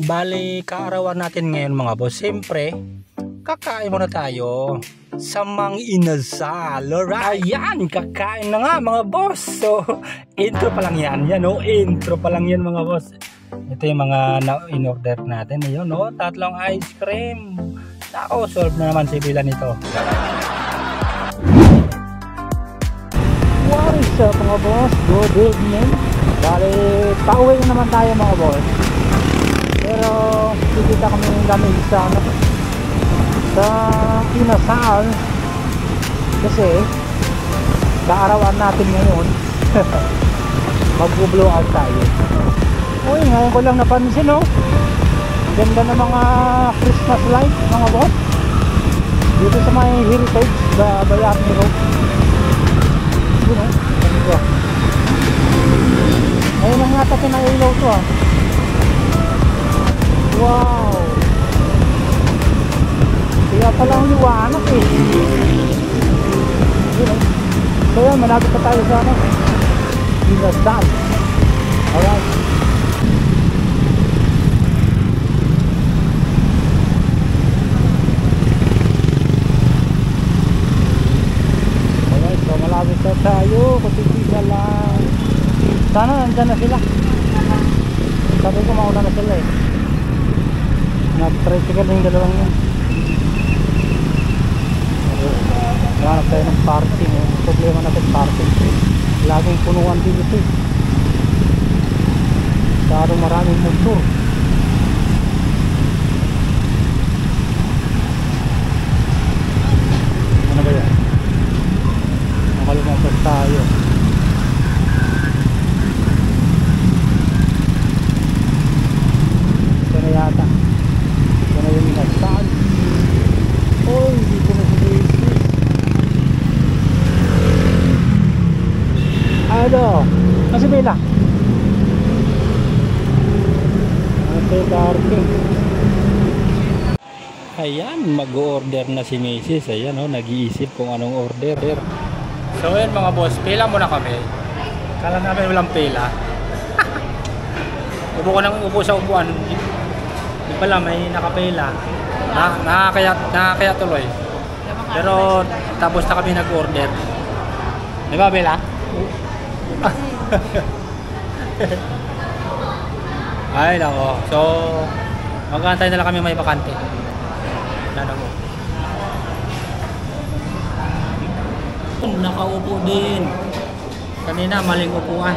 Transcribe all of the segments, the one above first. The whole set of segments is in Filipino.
Bali, kaarawan natin ngayon mga boss. Siyempre, kakain muna tayo sa Mang Inasal. Alright, ayan, kakain na nga mga boss. So, intro pa lang yan. Yan o, intro pa lang yan mga boss. Ito yung mga in-order natin. Ayun o, tatlong ice cream. Ako, solve na naman si Bila nito. What is up mga boss? Good evening. Bali, pauwi na naman tayo mga boss. Pero kikita kami ng lamig sa Inasal kasi kaarawan natin ngayon. Mag-blow out tayo. Uy, ngayon ko lang napansin no, ganda ng mga Christmas light mga boss dito sa may Heritage Bayani Road. Yun o, ganda. Ngayon lang yata pinailaw to ah. Wow! Kaya palang liwanag eh. So yan, malapit pa tayo sa ano, Inasal. Alright. Alright, so malapit pa tayo. Kutsisa lang. Sana nandyan na sila. Sabi ko mauna na sila eh. Nag-tricycle yung dalawang yun. Hanap tayo ng parking. Problema natin parking. Laging punuan dito eh. Masyadong maraming motor. Ano ba yan? Nakalumabas tayo. Ito na yata. Ito na yung Inasal. Oh, hindi ko na sinisi. Ano? Kasi Bella. Ate parking. Ayan, mag-order na si Mrs. Ayan o, nag-iisip kung anong order. So ayan mga boss, pila muna kami. Kala namin walang pila. Upo ko nang upo sa upuan. Di pala may nakapila. Nakakaya tuloy. Pero tapos na kami nag-order. Di ba Bella? Ay nako. So mag-aantay na lang kami may bakante. Ano mo? Nakaupo din. Kanina maling upuan.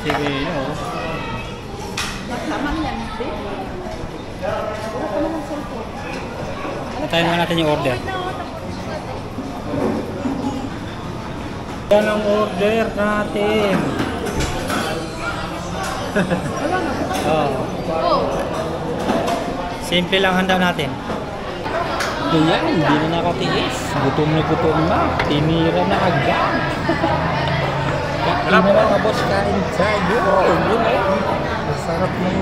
Sige, no. Masamang yan, babe. Wala pa naman cellphone. Tayo naman natin yung order. Yan ang order natin. Oh. Simple lang handa natin. Ayan, hindi na nakatiis. Gutom na. Tinira na agad. Kain na mga boss, kain tayo. Masarap ng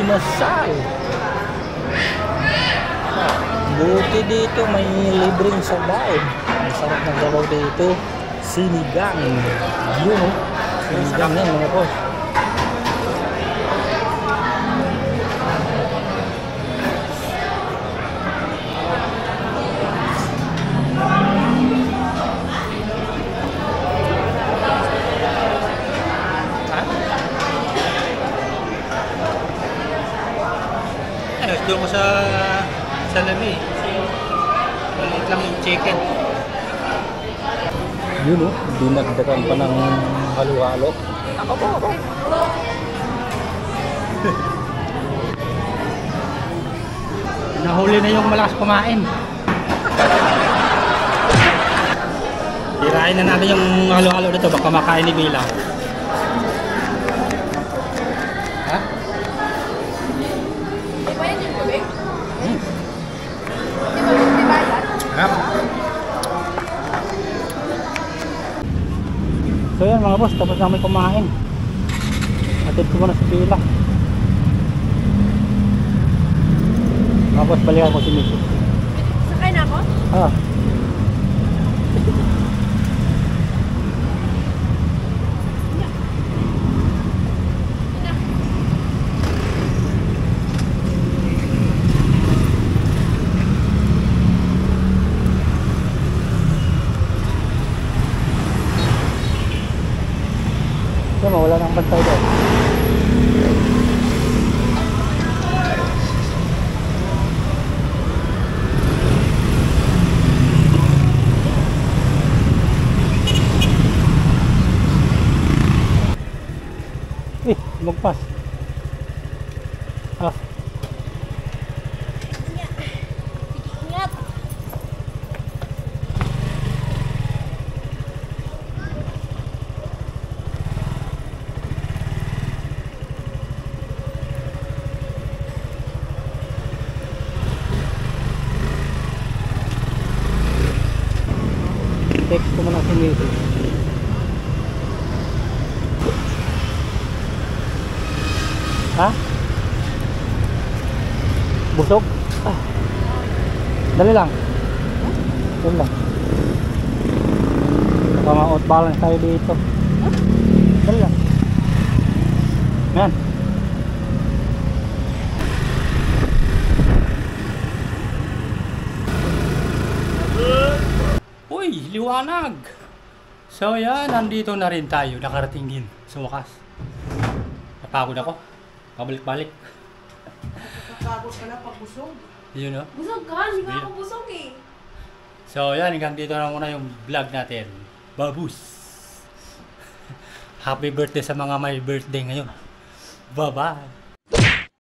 Inasal. Buti dito may libreng sabaw. Masarap ng sabaw dito. Sinigang. Yun o. Sinigang yan mga boss. Doon ko sa lami. Maliit lang yung chicken. Yun o, dinagdagan pa ng halo-halo. Ako po. Nahuli na yung malakas kumain. Tirain na natin yung halo-halo dito. Baka makain ni Bila. Ha? So yan mga boss, tapos namin kumain. Atid ko muna sa pila. Mga boss, balikan ko si Mrs. Sakay na ako? Ah. Yan mo, wala nang bantay doon. Magpas. Ah. Ingat. Text ko muna si Missy. Ha? Busog? Ah. Dali lang. Dali lang. Baka ma-out balance tayo dito. Dali lang. Yan. Uy, liwanag! So yan, nandito na rin tayo. Nakarating din sa wakas. Napagod ako. Pabalik-balik. Nakakagod ka na pag busog. Yun o. Busog ka? Hindi ka ako busog eh. So yan, hanggang dito na muna yung vlog natin. Babus! Happy birthday sa mga may birthday ngayon. Bye-bye!